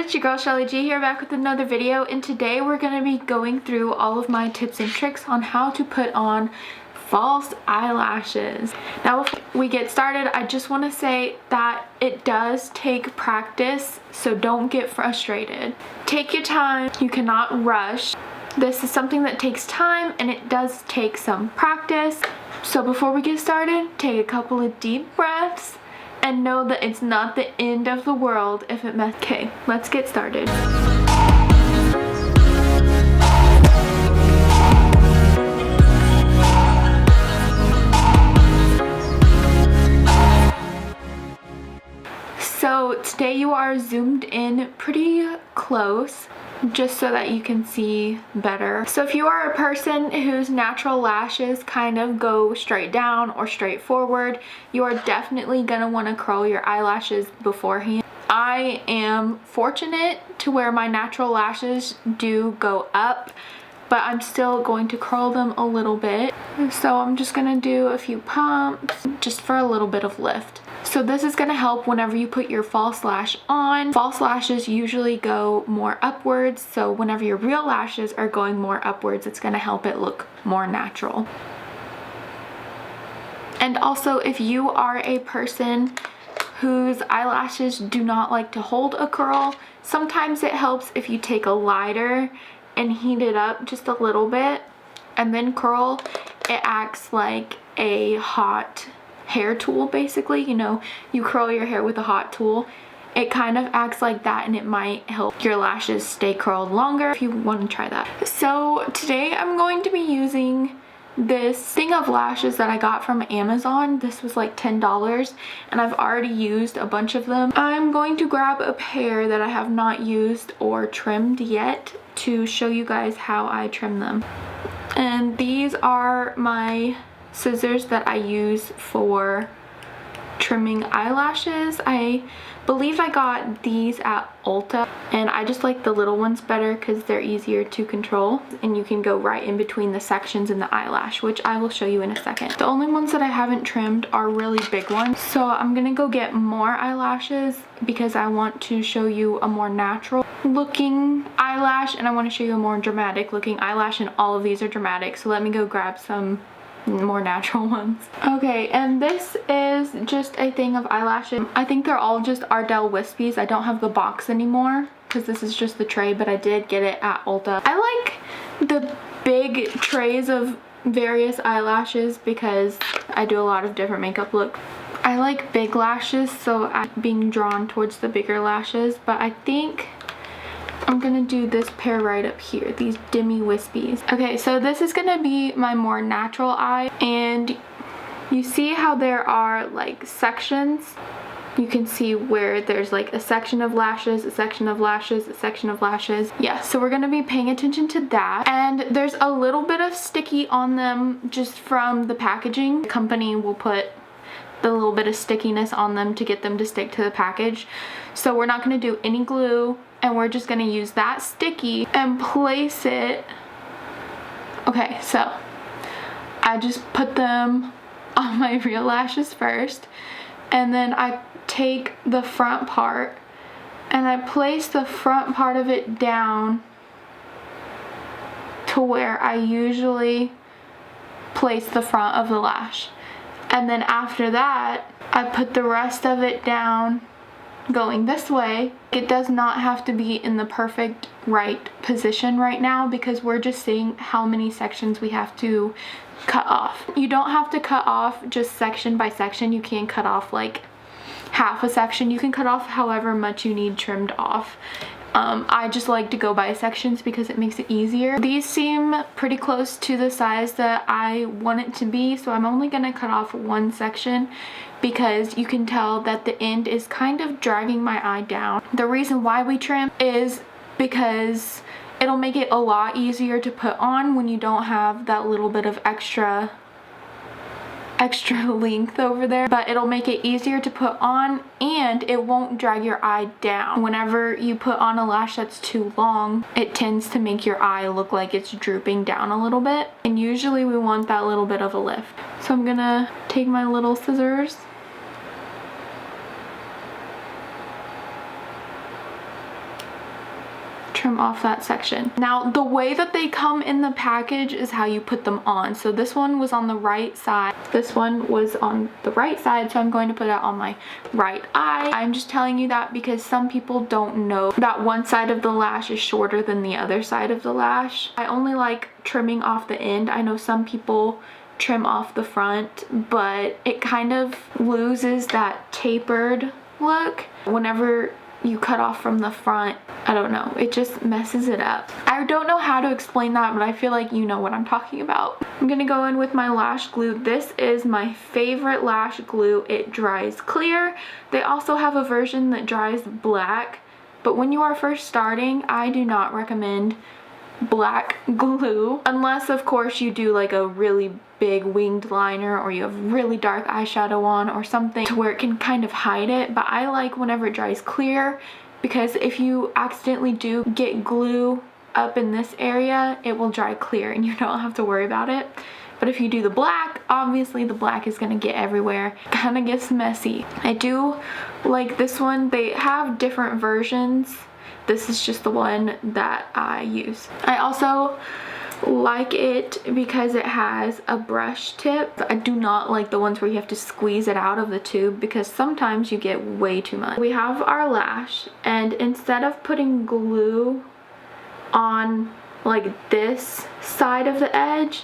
it's your girl Shellie G here, back with another video, and today we're going to be going through all of my tips and tricks on how to put on false eyelashes. Now before we get started, I just want to say that it does take practice, so don't get frustrated. Take your time, you cannot rush. This is something that takes time and it does take some practice. So before we get started, take a couple of deep breaths and know that it's not the end of the world if it messes. Okay, let's get started. So today you are zoomed in pretty close, just so that you can see better. So if you are a person whose natural lashes kind of go straight down or straight forward, you are definitely gonna want to curl your eyelashes beforehand. I am fortunate to where my natural lashes do go up, but I'm still going to curl them a little bit. So I'm just gonna do a few pumps just for a little bit of lift. So this is going to help whenever you put your false lash on. False lashes usually go more upwards, so whenever your real lashes are going more upwards, it's going to help it look more natural. And also, if you are a person whose eyelashes do not like to hold a curl, sometimes it helps if you take a lighter and heat it up just a little bit and then curl. It acts like a hot hair tool, basically. You know, you curl your hair with a hot tool. It kind of acts like that, and it might help your lashes stay curled longer if you want to try that. So today I'm going to be using this thing of lashes that I got from Amazon. This was like $10 and I've already used a bunch of them. I'm going to grab a pair that I have not used or trimmed yet to show you guys how I trim them. And these are my scissors that I use for trimming eyelashes. I believe I got these at Ulta, and I just like the little ones better because they're easier to control and you can go right in between the sections in the eyelash, which I will show you in a second. The only ones that I haven't trimmed are really big ones, so I'm gonna go get more eyelashes because I want to show you a more natural looking eyelash and I want to show you a more dramatic looking eyelash, and all of these are dramatic, so let me go grab some more natural ones. Okay, and this is just a thing of eyelashes. I think they're all just Ardell Wispies. I don't have the box anymore because this is just the tray, but I did get it at Ulta. I like the big trays of various eyelashes because I do a lot of different makeup looks. I like big lashes, so I'm being drawn towards the bigger lashes, but I think I'm gonna do this pair right up here, these Demi Wispies. Okay, so this is gonna be my more natural eye, and you see how there are like sections? You can see where there's like a section of lashes, a section of lashes, a section of lashes. Yeah, so we're gonna be paying attention to that. And there's a little bit of sticky on them just from the packaging. The company will put the little bit of stickiness on them to get them to stick to the package. So we're not gonna do any glue, and we're just gonna use that sticky and place it. Okay, so I just put them on my real lashes first, and then I take the front part and I place the front part of it down to where I usually place the front of the lash. And then after that, I put the rest of it down going this way. It does not have to be in the perfect right position right now because we're just seeing how many sections we have to cut off. You don't have to cut off just section by section. You can cut off like half a section. You can cut off however much you need trimmed off. I just like to go by sections because it makes it easier. These seem pretty close to the size that I want it to be, so I'm only gonna cut off one section because you can tell that the end is kind of dragging my eye down. The reason why we trim is because it'll make it a lot easier to put on when you don't have that little bit of extra length over there, but it'll make it easier to put on and it won't drag your eye down. Whenever you put on a lash that's too long, it tends to make your eye look like it's drooping down a little bit, and usually we want that little bit of a lift. So I'm gonna take my little scissors trim off that section. Now, the way that they come in the package is how you put them on. So this one was on the right side. This one was on the right side, so I'm going to put it on my right eye. I'm just telling you that because some people don't know that one side of the lash is shorter than the other side of the lash. I only like trimming off the end. I know some people trim off the front, but it kind of loses that tapered look whenever you cut off from the front. I don't know, it just messes it up. I don't know how to explain that, but I feel like you know what I'm talking about. I'm gonna go in with my lash glue. This is my favorite lash glue. It dries clear. They also have a version that dries black, but when you are first starting, I do not recommend black glue unless of course you do like a really big winged liner or you have really dark eyeshadow on or something to where it can kind of hide it. But I like whenever it dries clear, because if you accidentally do get glue up in this area, it will dry clear and you don't have to worry about it. But if you do the black, obviously the black is gonna get everywhere. Kind of gets messy. I do like this one. They have different versions. This is just the one that I use. I also like it because it has a brush tip. I do not like the ones where you have to squeeze it out of the tube because sometimes you get way too much. We have our lash, and instead of putting glue on like this side of the edge,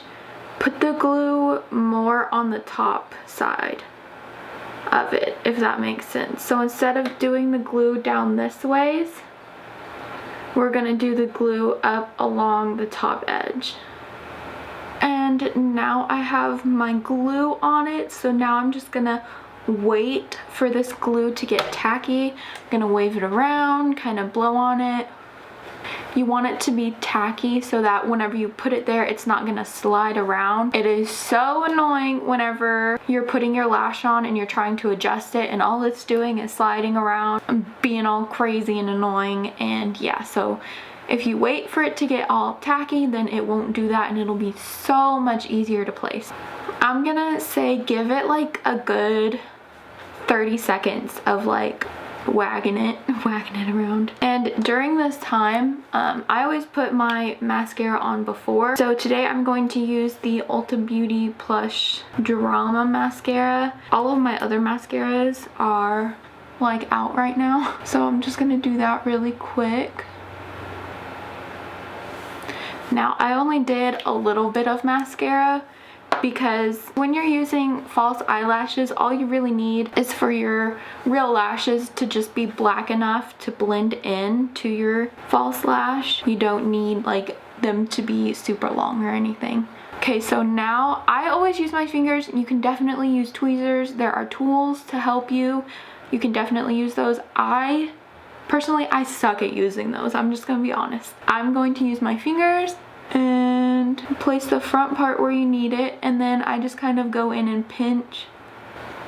put the glue more on the top side of it, if that makes sense. So instead of doing the glue down this ways, we're gonna do the glue up along the top edge. And now I have my glue on it, so now I'm just gonna wait for this glue to get tacky. I'm gonna wave it around, kind of blow on it. You want it to be tacky so that whenever you put it there, it's not gonna slide around. It is so annoying whenever you're putting your lash on and you're trying to adjust it and all it's doing is sliding around and being all crazy and annoying. And yeah, so if you wait for it to get all tacky, then it won't do that and it'll be so much easier to place. I'm gonna say give it like a good 30 seconds of like wagging it around. And during this time, I always put my mascara on before. So today I'm going to use the Ulta Beauty Plush Drama Mascara. All of my other mascaras are like out right now, so I'm just gonna do that really quick. Now I only did a little bit of mascara because when you're using false eyelashes, all you really need is for your real lashes to just be black enough to blend in to your false lash. You don't need like them to be super long or anything. Okay, so now I always use my fingers. You can definitely use tweezers. There are tools to help you. You can definitely use those. Personally, I suck at using those. I'm just gonna be honest. I'm going to use my fingers and place the front part where you need it, and then I just kind of go in and pinch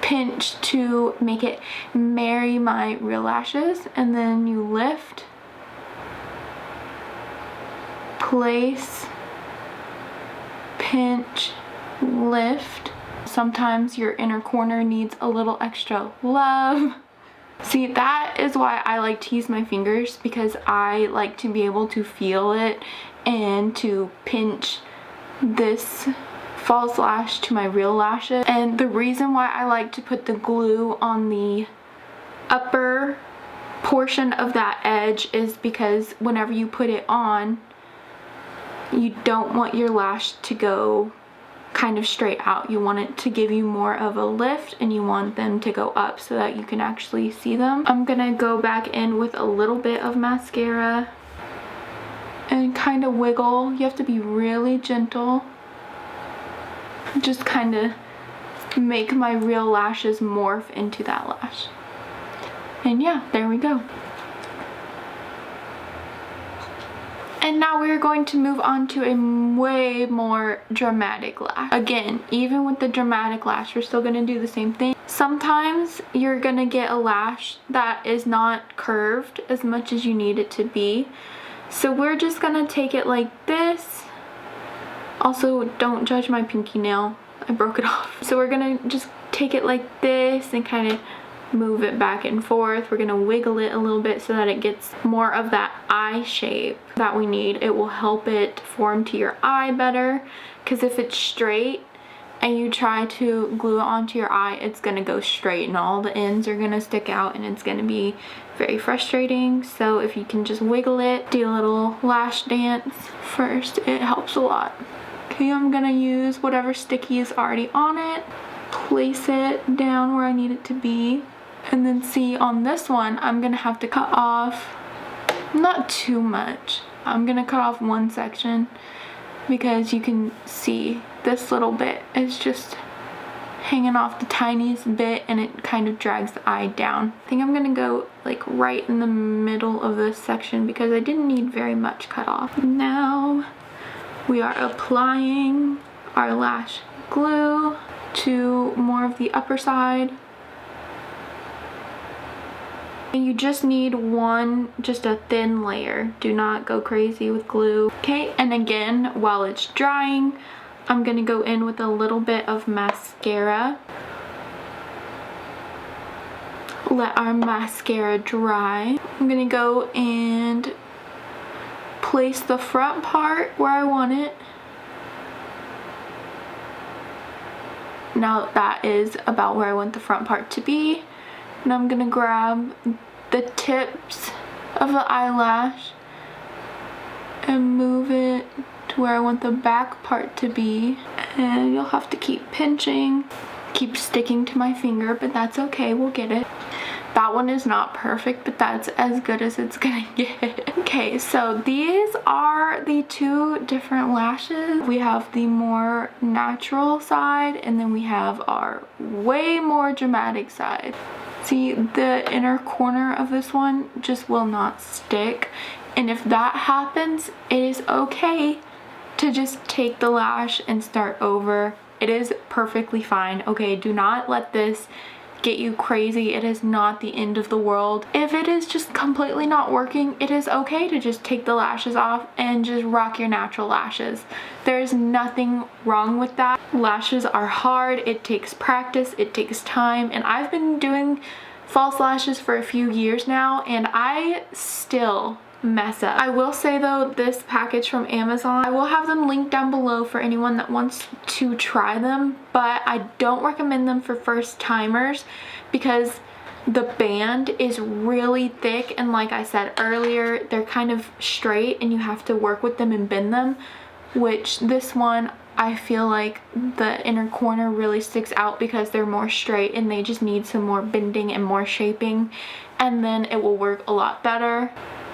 to make it marry my real lashes, and then you lift, place, pinch, lift. Sometimes your inner corner needs a little extra love. See, that is why I like to use my fingers, because I like to be able to feel it and to pinch this false lash to my real lashes. And the reason why I like to put the glue on the upper portion of that edge is because whenever you put it on, you don't want your lash to go kind of straight out. You want it to give you more of a lift, and you want them to go up so that you can actually see them. I'm gonna go back in with a little bit of mascara and kind of wiggle. You have to be really gentle. Just kind of make my real lashes morph into that lash. And yeah, there we go. And now we're going to move on to a way more dramatic lash. Again, even with the dramatic lash, we're still gonna do the same thing. Sometimes you're gonna get a lash that is not curved as much as you need it to be. So we're just gonna take it like this. Also, don't judge my pinky nail. I broke it off. So we're gonna just take it like this and kind of move it back and forth. We're gonna wiggle it a little bit so that it gets more of that eye shape that we need. It will help it form to your eye better, because if it's straight and you try to glue it onto your eye, it's gonna go straight and all the ends are gonna stick out and it's gonna be very frustrating. So if you can just wiggle it, do a little lash dance first, it helps a lot. Okay, I'm gonna use whatever sticky is already on it, place it down where I need it to be, and then see on this one, I'm gonna have to cut off, not too much. I'm gonna cut off one section because you can see this little bit is just hanging off the tiniest bit and it kind of drags the eye down. I think I'm gonna go like right in the middle of this section because I didn't need very much cut off. Now we are applying our lash glue to more of the upper side. And you just need one, just a thin layer. Do not go crazy with glue. Okay, and again, while it's drying, I'm gonna go in with a little bit of mascara. Let our mascara dry. I'm gonna go and place the front part where I want it. Now that is about where I want the front part to be. And I'm gonna grab the tips of the eyelash and move it to where I want the back part to be. And you'll have to keep pinching, keep sticking to my finger, but that's okay, we'll get it. That one is not perfect, but that's as good as it's gonna get. Okay, so these are the two different lashes. We have the more natural side, and then we have our way more dramatic side. See, the inner corner of this one just will not stick. And if that happens, it is okay to just take the lash and start over. It is perfectly fine. Okay, do not let this get you crazy. It is not the end of the world. If it is just completely not working, it is okay to just take the lashes off and just rock your natural lashes. There's nothing wrong with that. Lashes are hard, it takes practice, it takes time, and I've been doing false lashes for a few years now and I still mess up. I will say though, this package from Amazon, I will have them linked down below for anyone that wants to try them, but I don't recommend them for first timers because the band is really thick, and like I said earlier, they're kind of straight and you have to work with them and bend them, which this one I feel like the inner corner really sticks out because they're more straight and they just need some more bending and more shaping, and then it will work a lot better.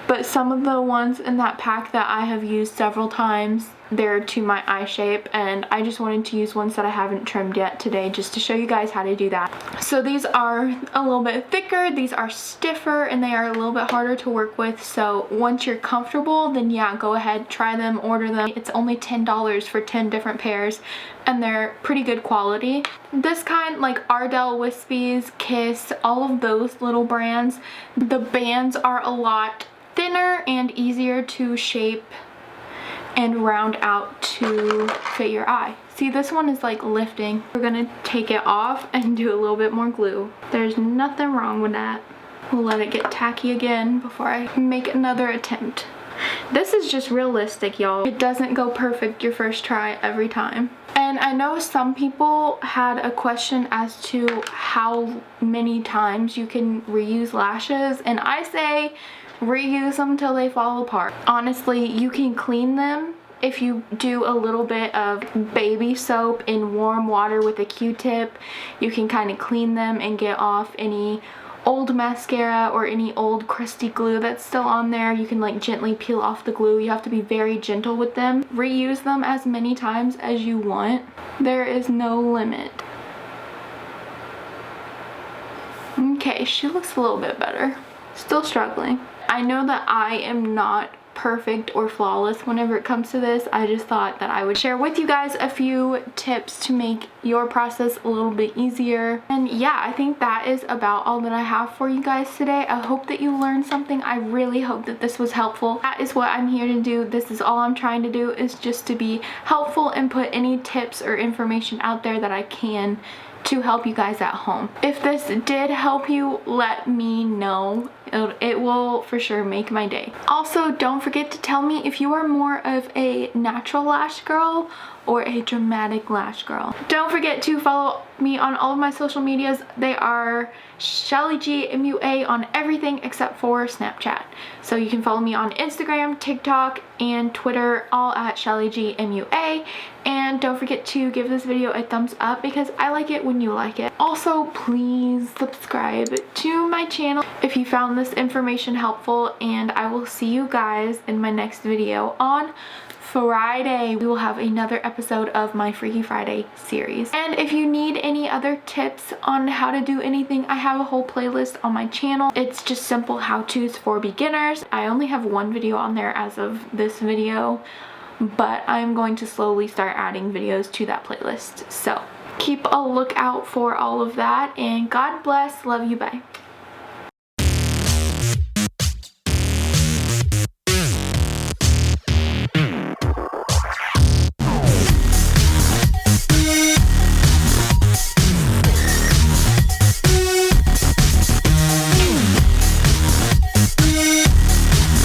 But some of the ones in that pack that I have used several times, they're to my eye shape, and I just wanted to use ones that I haven't trimmed yet today just to show you guys how to do that. So these are a little bit thicker, these are stiffer, and they are a little bit harder to work with. So once you're comfortable, then yeah, go ahead, try them, order them. It's only $10 for 10 different pairs, and they're pretty good quality. This kind, like Ardell Wispies, Kiss, all of those little brands, the bands are a lot thinner and easier to shape and round out to fit your eye. See, this one is like lifting. We're gonna take it off and do a little bit more glue. There's nothing wrong with that. We'll let it get tacky again before I make another attempt. This is just realistic, y'all. It doesn't go perfect your first try every time. And I know some people had a question as to how many times you can reuse lashes, and I say reuse them till they fall apart. Honestly, you can clean them if you do a little bit of baby soap in warm water with a Q-tip. You can kind of clean them and get off any old mascara or any old crusty glue that's still on there. You can like gently peel off the glue. You have to be very gentle with them. Reuse them as many times as you want. There is no limit. Okay, she looks a little bit better. Still struggling. I know that I am not perfect or flawless whenever it comes to this. I just thought that I would share with you guys a few tips to make your process a little bit easier. And yeah, I think that is about all that I have for you guys today. I hope that you learned something. I really hope that this was helpful. That is what I'm here to do. This is all I'm trying to do, is just to be helpful and put any tips or information out there that I can to help you guys at home. If this did help you, let me know. It will for sure make my day. Also, don't forget to tell me if you are more of a natural lash girl or a dramatic lash girl. Don't forget to follow me on all of my social medias. They are Shellie G MUA on everything except for Snapchat. So you can follow me on Instagram, TikTok, and Twitter, all at Shellie G MUA. And don't forget to give this video a thumbs up because I like it when you like it. Also, please subscribe to my channel if you found this information helpful, and I will see you guys in my next video on Friday. We will have another episode of my Freaky Friday series. And if you need any other tips on how to do anything, I have a whole playlist on my channel. It's just simple how-tos for beginners. I only have one video on there as of this video, but I'm going to slowly start adding videos to that playlist. So keep a lookout for all of that, and God bless. Love you. Bye.